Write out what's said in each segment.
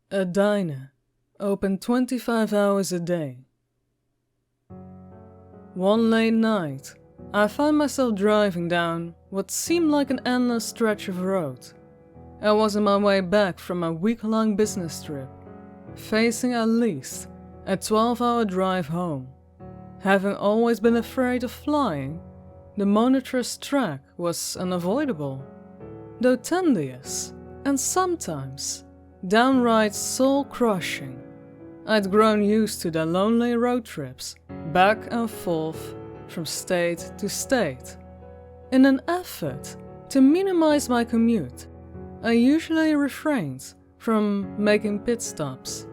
A diner, open 25 hours a day. One late night, I found myself driving down what seemed like an endless stretch of road. I was on my way back from a week-long business trip, facing at least a 12-hour drive home. Having always been afraid of flying, the monotonous track was unavoidable, though tedious and sometimes downright soul-crushing. I'd grown used to the lonely road trips back and forth from state to state. In an effort to minimize my commute, I usually refrained from making pit stops.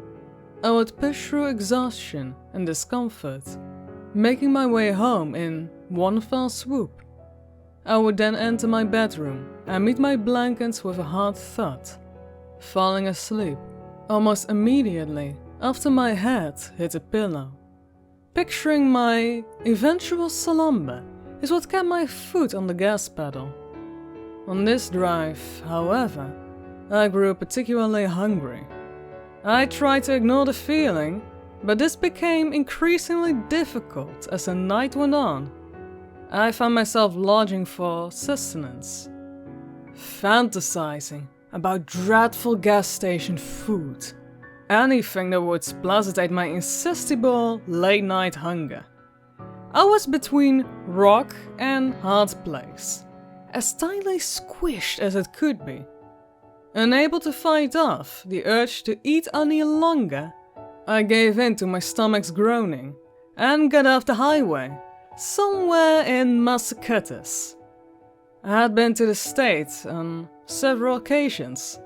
I would push through exhaustion and discomfort, making my way home in one fell swoop. I would then enter my bedroom and meet my blankets with a hard thud, falling asleep almost immediately after my head hit a pillow. Picturing my eventual slumber is what kept my foot on the gas pedal. On this drive, however, I grew particularly hungry. I tried to ignore the feeling, but this became increasingly difficult as the night went on. I found myself lodging for sustenance, fantasizing about dreadful gas station food, anything that would placitate my insatiable late-night hunger. I was between rock and hard place, as tightly squished as it could be. Unable to fight off the urge to eat any longer, I gave in to my stomach's groaning and got off the highway, somewhere in Massachusetts. I had been to the States on several occasions,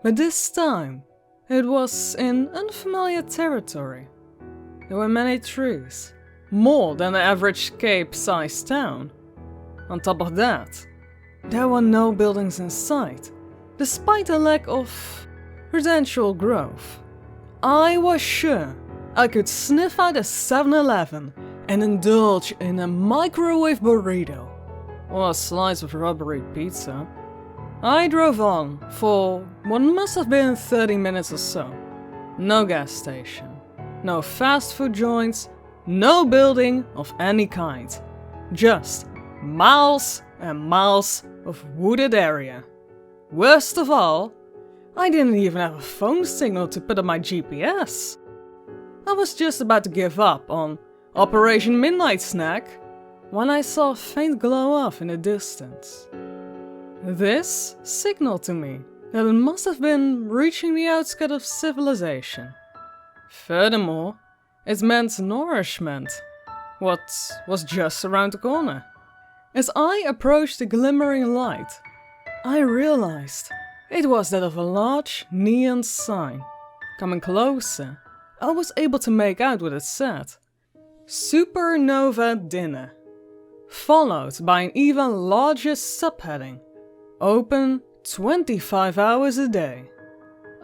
but this time it was in unfamiliar territory. There were many trees, more than the average Cape-sized town. On top of that, there were no buildings in sight, despite a lack of residential growth. I was sure I could sniff out a 7-Eleven and indulge in a microwave burrito or a slice of rubbery pizza. I drove on for what must have been 30 minutes or so. No gas station, no fast food joints, no building of any kind. Just miles and miles of wooded area. Worst of all, I didn't even have a phone signal to put on my GPS. I was just about to give up on Operation Midnight Snack when I saw a faint glow off in the distance. This signaled to me that it must have been reaching the outskirts of civilization. Furthermore, it meant nourishment, what was just around the corner. As I approached the glimmering light, I realized it was that of a large neon sign. Coming closer, I was able to make out what it said: Supernova Dinner, followed by an even larger subheading: Open 25 hours a day.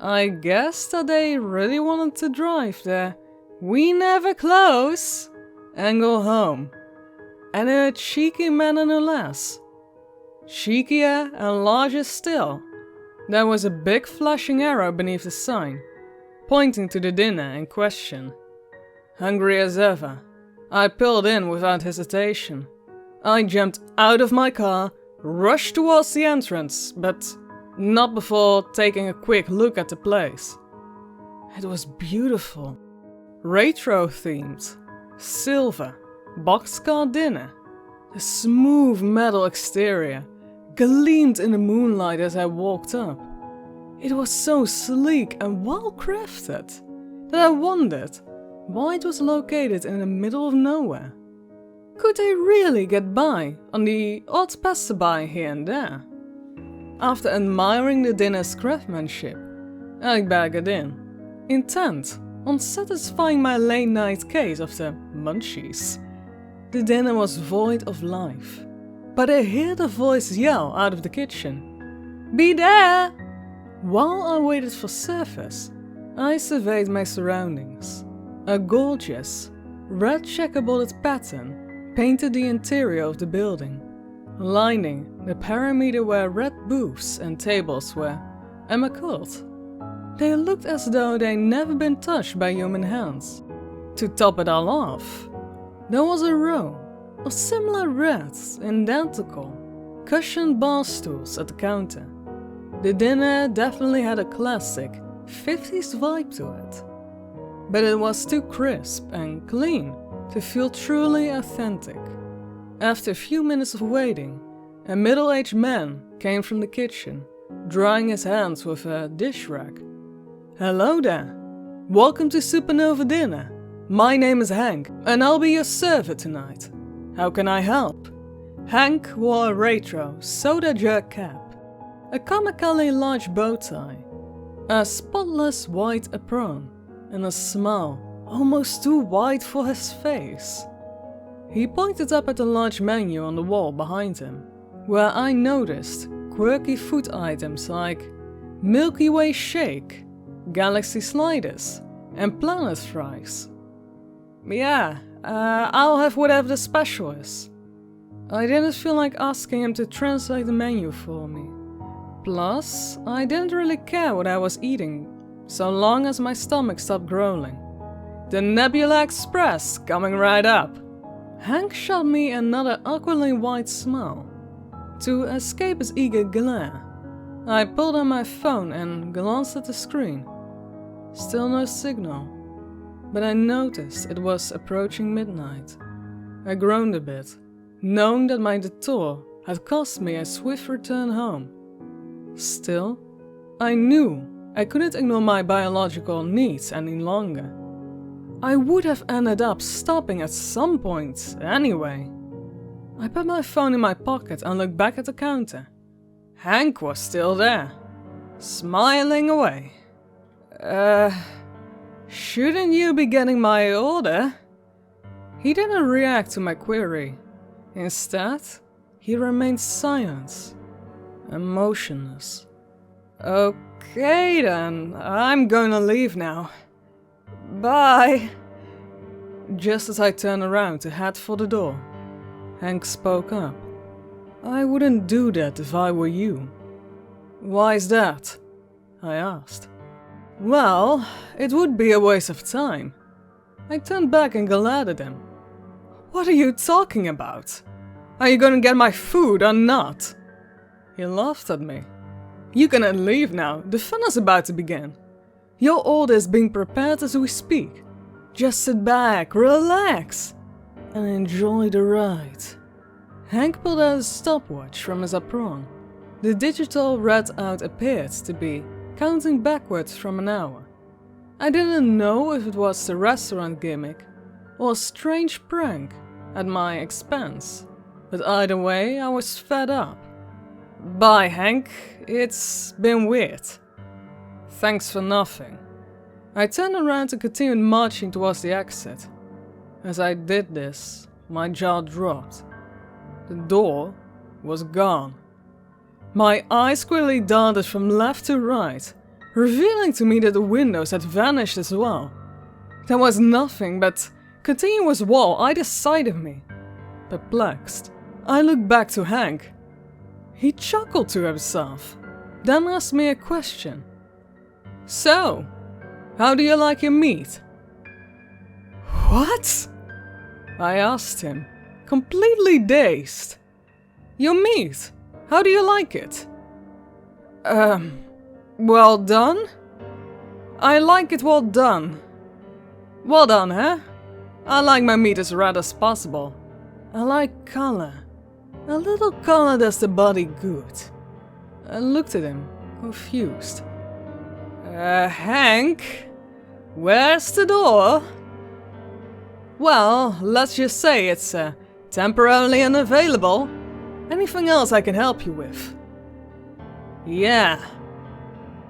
I guess that they really wanted to drive their "we never close" angle home. And in a cheeky manner no less. Cheekier and larger still, there was a big flashing arrow beneath the sign, pointing to the dinner in question. Hungry as ever, I pulled in without hesitation. I jumped out of my car, rushed towards the entrance, but not before taking a quick look at the place. It was beautiful, retro-themed, silver, boxcar dinner. The smooth metal exterior gleamed in the moonlight as I walked up. It was so sleek and well-crafted that I wondered why it was located in the middle of nowhere. Could they really get by on the odd passerby here and there? After admiring the dinner's craftsmanship, I bagged in, intent on satisfying my late-night case of the munchies. The dinner was void of life, but I heard a voice yell out of the kitchen, "Be there!" While I waited for service, I surveyed my surroundings. A gorgeous, red checkerboarded pattern painted the interior of the building. Lining the perimeter were red booths and tables were immaculate. They looked as though they'd never been touched by human hands. To top it all off, there was a row of similar red, identical, cushioned bar stools at the counter. The dinner definitely had a classic 50s vibe to it, but it was too crisp and clean to feel truly authentic. After a few minutes of waiting, a middle-aged man came from the kitchen, drying his hands with a dish rag. "Hello there. Welcome to Supernova Dinner. My name is Hank, and I'll be your server tonight. How can I help?" Hank wore a retro soda jerk cap, a comically large bow tie, a spotless white apron, and a smile almost too wide for his face. He pointed up at the large menu on the wall behind him, where I noticed quirky food items like Milky Way shake, Galaxy sliders, and planet fries. "Yeah, I'll have whatever the special is." I didn't feel like asking him to translate the menu for me. Plus, I didn't really care what I was eating, so long as my stomach stopped growling. "The Nebula Express coming right up." Hank shot me another awkwardly wide smile. To escape his eager glare, I pulled out my phone and glanced at the screen. Still no signal, but I noticed it was approaching midnight. I groaned a bit, knowing that my detour had cost me a swift return home. Still, I knew I couldn't ignore my biological needs any longer. I would have ended up stopping at some point anyway. I put my phone in my pocket and looked back at the counter. Hank was still there, smiling away. Shouldn't you be getting my order?" He didn't react to my query. Instead, he remained silent and motionless. "Okay then, I'm gonna leave now. Bye." Just as I turned around to head for the door, Hank spoke up. "I wouldn't do that if I were you." "Why's that?" I asked. "Well, it would be a waste of time." I turned back and glared at him. "What are you talking about? Are you gonna get my food or not?" He laughed at me. "You can leave now, the fun is about to begin. Your order is being prepared as we speak. Just sit back, relax, and enjoy the ride." Hank pulled out a stopwatch from his apron. The digital readout appeared to be counting backwards from an hour. I didn't know if it was the restaurant gimmick or a strange prank at my expense, but either way I was fed up. "Bye, Hank. It's been weird." "Thanks for nothing." I turned around and continued marching towards the exit. As I did this, my jaw dropped. The door was gone. My eyes quickly darted from left to right, revealing to me that the windows had vanished as well. There was nothing but continuous wall either side of me. Perplexed, I looked back to Hank. He chuckled to himself, then asked me a question. "So, how do you like your meat?" "What?" I asked him, completely dazed. "Your meat, how do you like it?" Well done?" "I like it well done." "Well done, huh? I like my meat as red as possible. I like color. A little color does the body good." I looked at him, confused. Hank, where's the door?" "Well, let's just say it's temporarily unavailable. Anything else I can help you with?" "Yeah.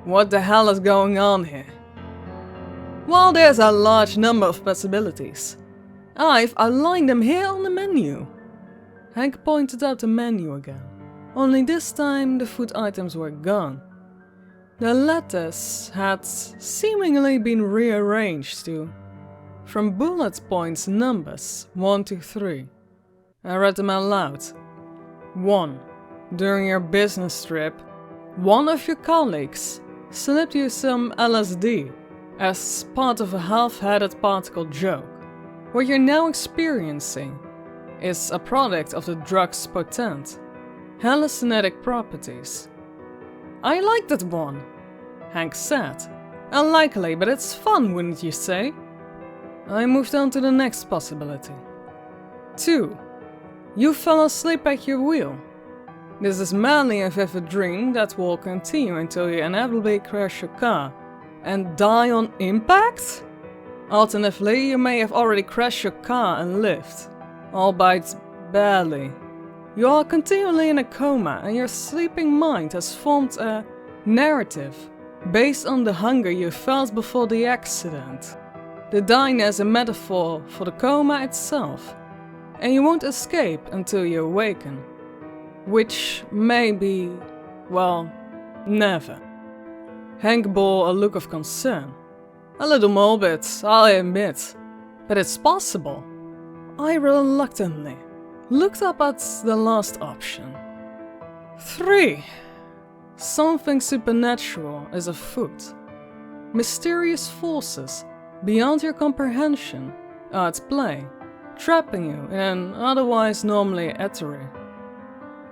What the hell is going on here?" "Well, there's a large number of possibilities. I've aligned them here on the menu." Hank pointed out the menu again, only this time the food items were gone. The letters had seemingly been rearranged from bullet points numbers 1 to 3. I read them out loud. 1. During your business trip, one of your colleagues slipped you some LSD as part of a half-headed particle joke. What you're now experiencing is a product of the drug's potent, hallucinogenic properties. I like that one, Hank said. Unlikely, but it's fun, wouldn't you say? I moved on to the next possibility. 2. You fell asleep at your wheel. This is merely a vivid dream that will continue until you inevitably crash your car and die on impact? Alternatively, you may have already crashed your car and lived, albeit barely. You are continually in a coma and your sleeping mind has formed a narrative based on the hunger you felt before the accident. The dying is a metaphor for the coma itself, and you won't escape until you awaken. Which may be, well, never. Hank bore a look of concern. A little morbid, I'll admit, but it's possible. I reluctantly looked up at the last option. 3. Something supernatural is afoot. Mysterious forces beyond your comprehension are at play, trapping you in an otherwise normally ethery.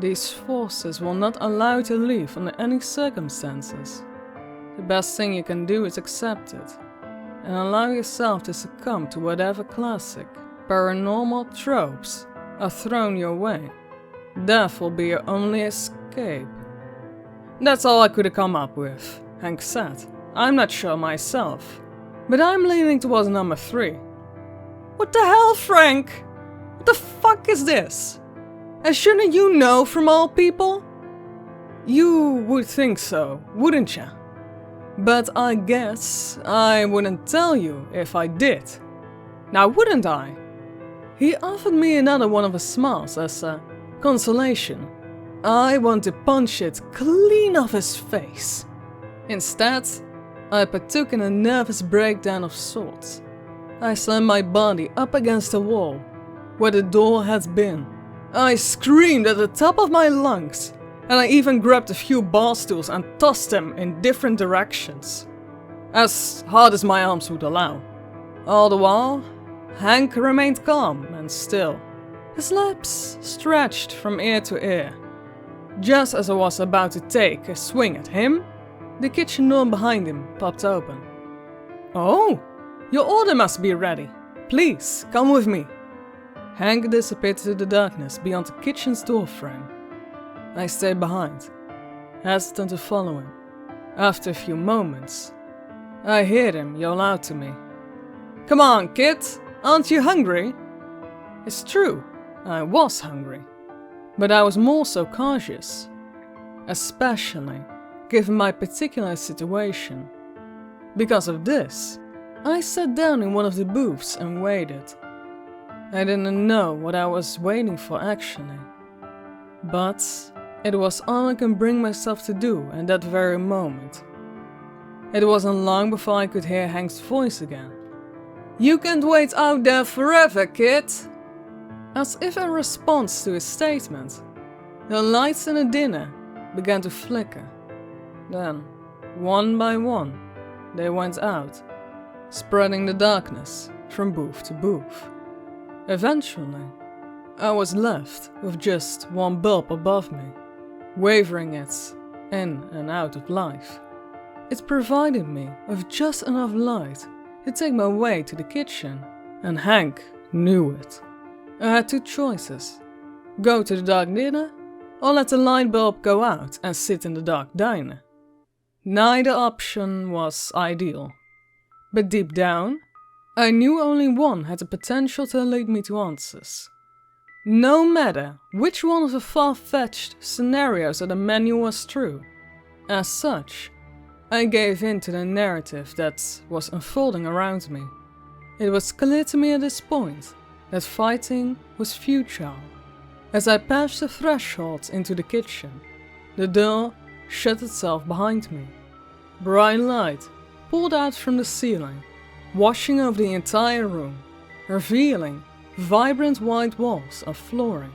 These forces will not allow you to leave under any circumstances. The best thing you can do is accept it, and allow yourself to succumb to whatever classic, paranormal tropes are thrown your way. Death will be your only escape. That's all I could have come up with, Hank said. I'm not sure myself, but I'm leaning towards number 3. What the hell, Frank? What the fuck is this? And shouldn't you know from all people? You would think so, wouldn't ya? But I guess I wouldn't tell you if I did. Now wouldn't I? He offered me another one of his smiles as a consolation. I want to punch it clean off his face. Instead, I partook in a nervous breakdown of sorts. I slammed my body up against the wall, where the door had been. I screamed at the top of my lungs, and I even grabbed a few bar stools and tossed them in different directions, as hard as my arms would allow. All the while, Hank remained calm and still, his lips stretched from ear to ear. Just as I was about to take a swing at him, the kitchen door behind him popped open. "Oh, your order must be ready. Please, come with me." Hank disappeared into the darkness beyond the kitchen's doorframe. I stayed behind, hesitant to follow him. After a few moments, I heard him yell out to me. "Come on, kid, aren't you hungry?" It's true, I was hungry, but I was more so cautious, especially given my particular situation. Because of this, I sat down in one of the booths and waited. I didn't know what I was waiting for actually, but it was all I can bring myself to do in that very moment. It wasn't long before I could hear Hank's voice again. "You can't wait out there forever, kid!" As if in response to his statement, the lights in the dinner began to flicker. Then, one by one, they went out, spreading the darkness from booth to booth. Eventually, I was left with just one bulb above me, wavering it in and out of life. It provided me with just enough light to take my way to the kitchen, and Hank knew it. I had two choices: go to the dark dinner, or let the light bulb go out and sit in the dark diner. Neither option was ideal, but deep down, I knew only one had the potential to lead me to answers. No matter which one of the far-fetched scenarios on the menu was true. As such, I gave in to the narrative that was unfolding around me. It was clear to me at this point that fighting was futile. As I passed the threshold into the kitchen, the door shut itself behind me. Bright light poured out from the ceiling, washing over the entire room, revealing vibrant white walls and flooring.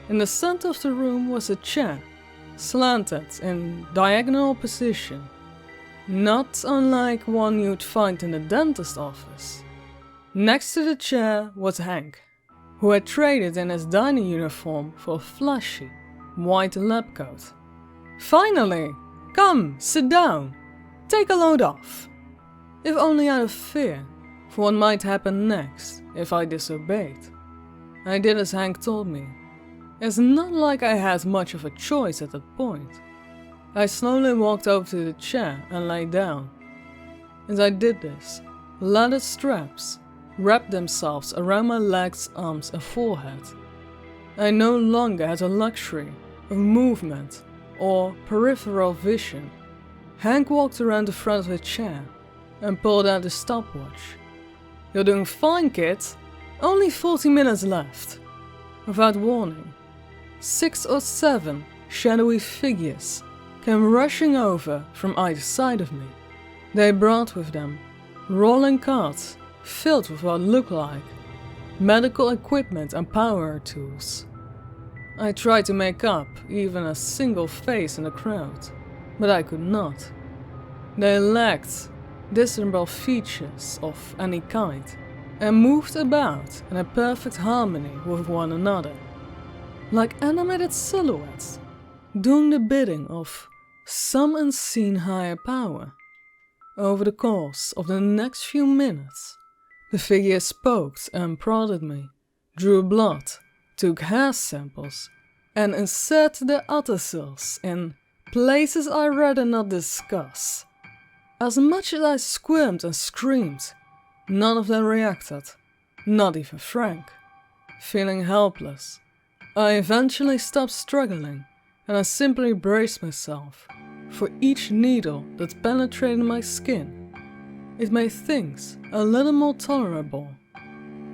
In the center of the room was a chair, slanted in diagonal position, not unlike one you'd find in the dentist's office. Next to the chair was Hank, who had traded in his diner uniform for a flashy, white lab coat. "Finally! Come, sit down! Take a load off!" If only out of fear for what might happen next if I disobeyed. I did as Hank told me. It's not like I had much of a choice at that point. I slowly walked over to the chair and lay down. As I did this, leather straps wrapped themselves around my legs, arms and forehead. I no longer had the luxury of movement or peripheral vision. Hank walked around the front of the chair and pulled out his stopwatch. "You're doing fine, kid. Only 40 minutes left." Without warning, 6 or 7 shadowy figures came rushing over from either side of me. They brought with them rolling carts filled with what looked like medical equipment and power tools. I tried to make up even a single face in the crowd, but I could not. They lacked discernible features of any kind and moved about in a perfect harmony with one another, like animated silhouettes, doing the bidding of some unseen higher power. Over the course of the next few minutes, the figures poked and prodded me, drew blood, took hair samples, and inserted their utensils in places I'd rather not discuss. As much as I squirmed and screamed, none of them reacted, not even Frank. Feeling helpless, I eventually stopped struggling and I simply braced myself for each needle that penetrated my skin. It made things a little more tolerable.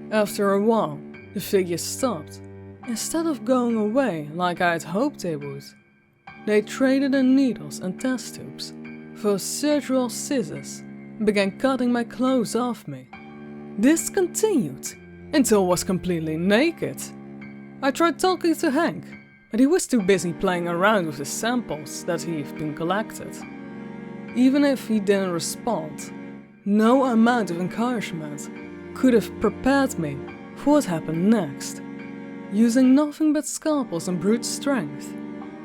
After a while, the figures stopped. Instead of going away like I had hoped they would, they traded their needles and test tubes for surgical scissors and began cutting my clothes off me. This continued until I was completely naked. I tried talking to Hank, but he was too busy playing around with the samples that he'd been collected. Even if he didn't respond, no amount of encouragement could have prepared me for what happened next. Using nothing but scalpels and brute strength,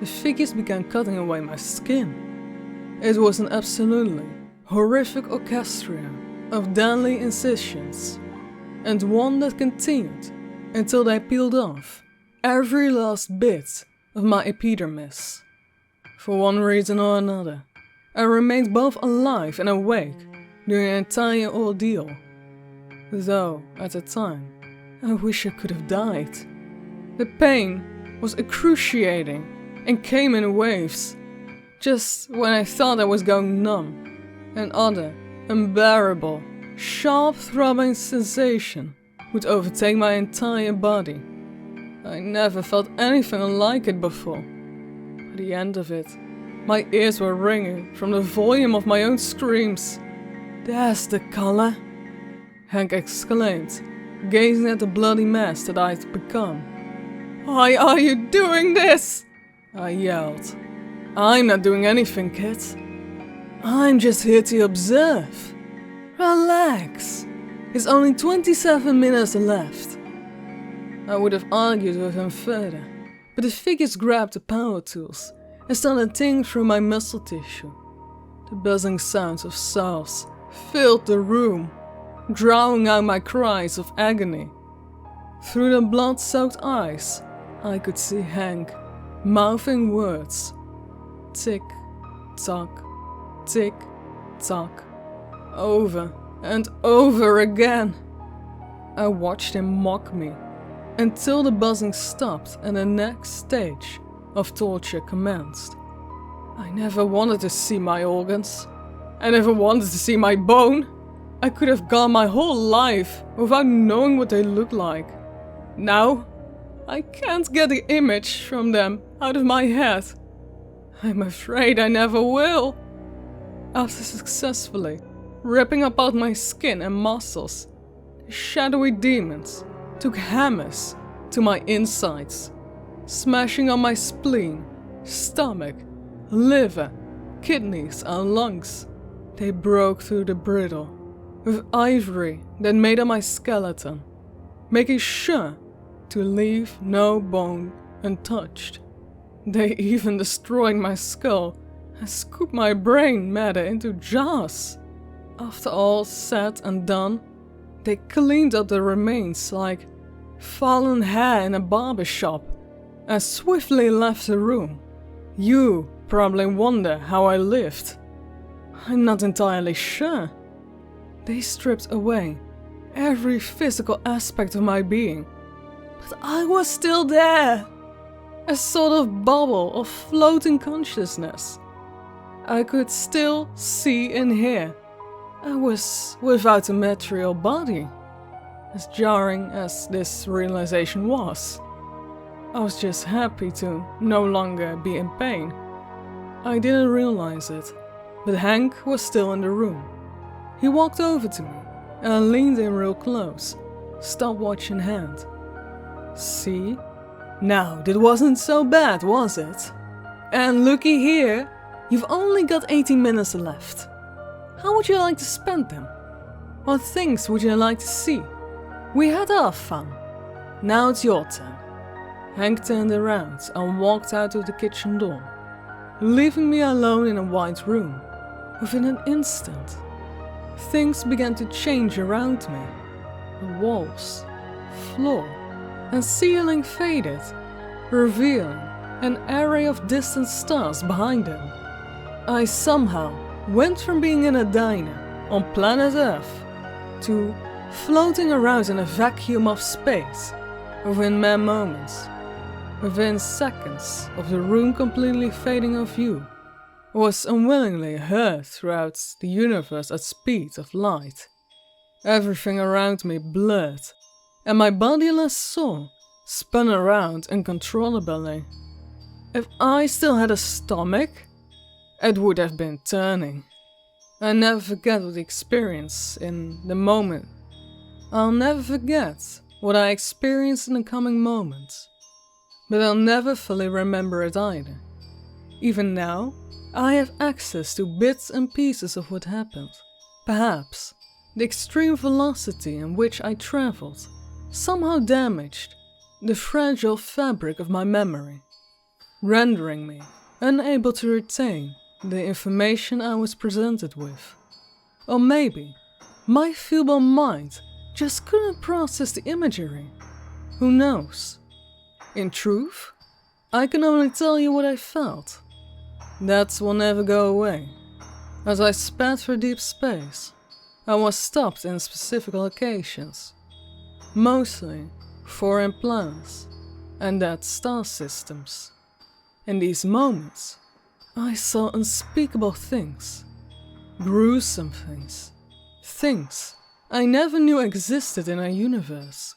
the figures began cutting away my skin. It was an absolutely horrific orchestra of deadly incisions, and one that continued until they peeled off every last bit of my epidermis. For one reason or another, I remained both alive and awake during the entire ordeal. Though, at the time, I wish I could have died. The pain was excruciating and came in waves. Just when I thought I was going numb, another unbearable, sharp throbbing sensation would overtake my entire body. I never felt anything like it before. At the end of it, my ears were ringing from the volume of my own screams. "There's the color," Hank exclaimed, gazing at the bloody mess that I'd become. "Why are you doing this?" I yelled. "I'm not doing anything, kid. I'm just here to observe. Relax. It's only 27 minutes left." I would have argued with him further, but the figures grabbed the power tools and started digging through my muscle tissue. The buzzing sounds of saws filled the room, drowning out my cries of agony. Through the blood-soaked eyes, I could see Hank mouthing words. Tick-tock, tick-tock, over and over again. I watched him mock me until the buzzing stopped and the next stage of torture commenced. I never wanted to see my organs. I never wanted to see my bone. I could have gone my whole life without knowing what they looked like. Now, I can't get the image from them out of my head. I'm afraid I never will. After successfully ripping apart my skin and muscles, the shadowy demons took hammers to my insides, smashing on my spleen, stomach, liver, kidneys and lungs. They broke through the brittle, with ivory that made up my skeleton, making sure to leave no bone untouched. They even destroyed my skull and scooped my brain matter into jars. After all said and done, they cleaned up the remains like fallen hair in a barber shop and swiftly left the room. You probably wonder how I lived. I'm not entirely sure. They stripped away every physical aspect of my being, but I was still there, a sort of bubble of floating consciousness. I could still see and hear. I was without a material body, as jarring as this realization was. I was just happy to no longer be in pain. I didn't realize it, but Hank was still in the room. He walked over to me and leaned in real close, stopwatch in hand. See? Now, that wasn't so bad, was it? And looky here, you've only got 18 minutes left. How would you like to spend them? What things would you like to see? We had our fun. Now it's your turn. Hank turned around and walked out of the kitchen door, leaving me alone in a white room. Within an instant, things began to change around me. The walls, floor, and ceiling faded, revealing an array of distant stars behind them. I somehow went from being in a diner on planet Earth to floating around in a vacuum of space within mere moments. Within seconds of the room completely fading of view, I was unwillingly hurled throughout the universe at speed of light. Everything around me blurred, and my bodiless soul spun around uncontrollably. If I still had a stomach, it would have been turning. I never forget what I experienced in the moment. I'll never forget what I experienced in the coming moments. But I'll never fully remember it either. Even now, I have access to bits and pieces of what happened. Perhaps the extreme velocity in which I traveled somehow damaged the fragile fabric of my memory, rendering me unable to retain the information I was presented with. Or maybe my feeble mind just couldn't process the imagery. Who knows? In truth, I can only tell you what I felt. That will never go away. As I sped through deep space, I was stopped in specific locations, mostly foreign planets and dead star systems. In these moments, I saw unspeakable things, gruesome things, things I never knew existed in our universe.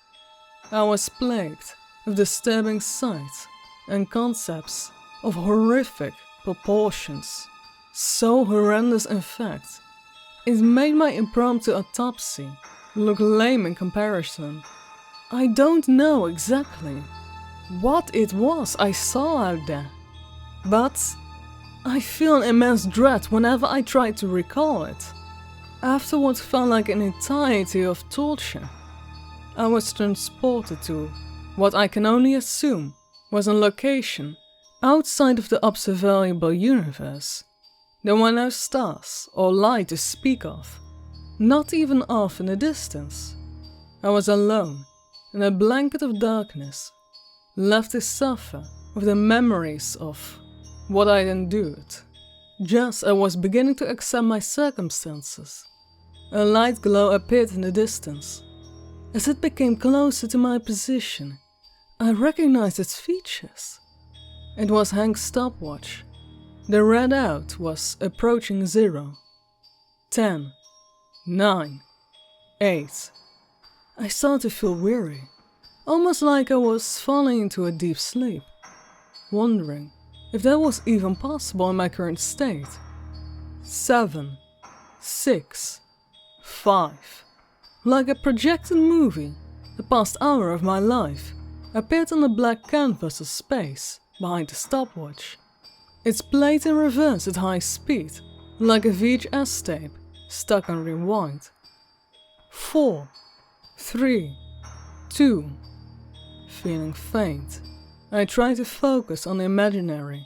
I was plagued with disturbing sights and concepts of horrific proportions, so horrendous in fact, it made my impromptu autopsy look lame in comparison. I don't know exactly what it was I saw out there, but I feel an immense dread whenever I try to recall it. After what felt like an entirety of torture, I was transported to what I can only assume was a location outside of the observable universe. There were no stars or light to speak of, not even off in the distance. I was alone in a blanket of darkness, left to suffer with the memories of what I'd endured. Just as I was beginning to accept my circumstances, a light glow appeared in the distance. As it became closer to my position, I recognized its features. It was Hank's stopwatch. The readout was approaching 0. 10, 9, 8. I started to feel weary, almost like I was falling into a deep sleep, wondering if that was even possible in my current state. 7, 6, 5. Like a projected movie, the past hour of my life appeared on the black canvas of space behind the stopwatch. It's played in reverse at high speed, like a VHS tape stuck on rewind. 4, 3, 2. Feeling faint, I tried to focus on the imaginary.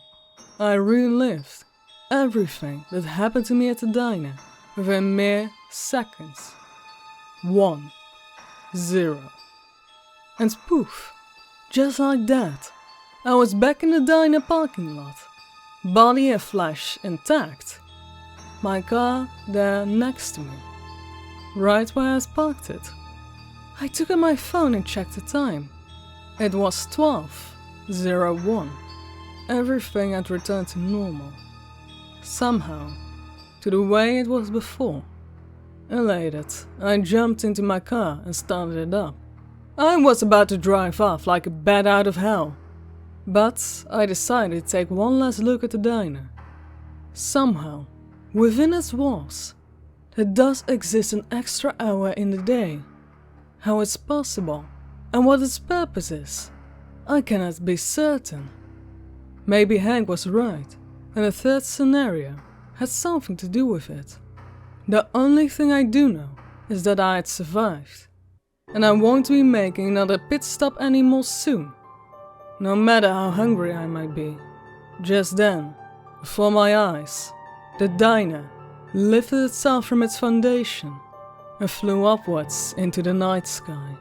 I relived everything that happened to me at the diner within mere seconds. 1, 0. And poof, just like that, I was back in the diner parking lot. Body and flesh intact. My car there next to me, right where I'd parked it. I took out my phone and checked the time. It was 12:01. Everything had returned to normal. Somehow, to the way it was before. Elated, I jumped into my car and started it up. I was about to drive off like a bat out of hell. But I decided to take one last look at the diner. Somehow, within its walls, there does exist an extra hour in the day. How it's possible, and what its purpose is, I cannot be certain. Maybe Hank was right, and the third scenario had something to do with it. The only thing I do know is that I had survived, and I won't be making another pit stop anymore soon. No matter how hungry I might be. Just then, before my eyes, the diner lifted itself from its foundation and flew upwards into the night sky.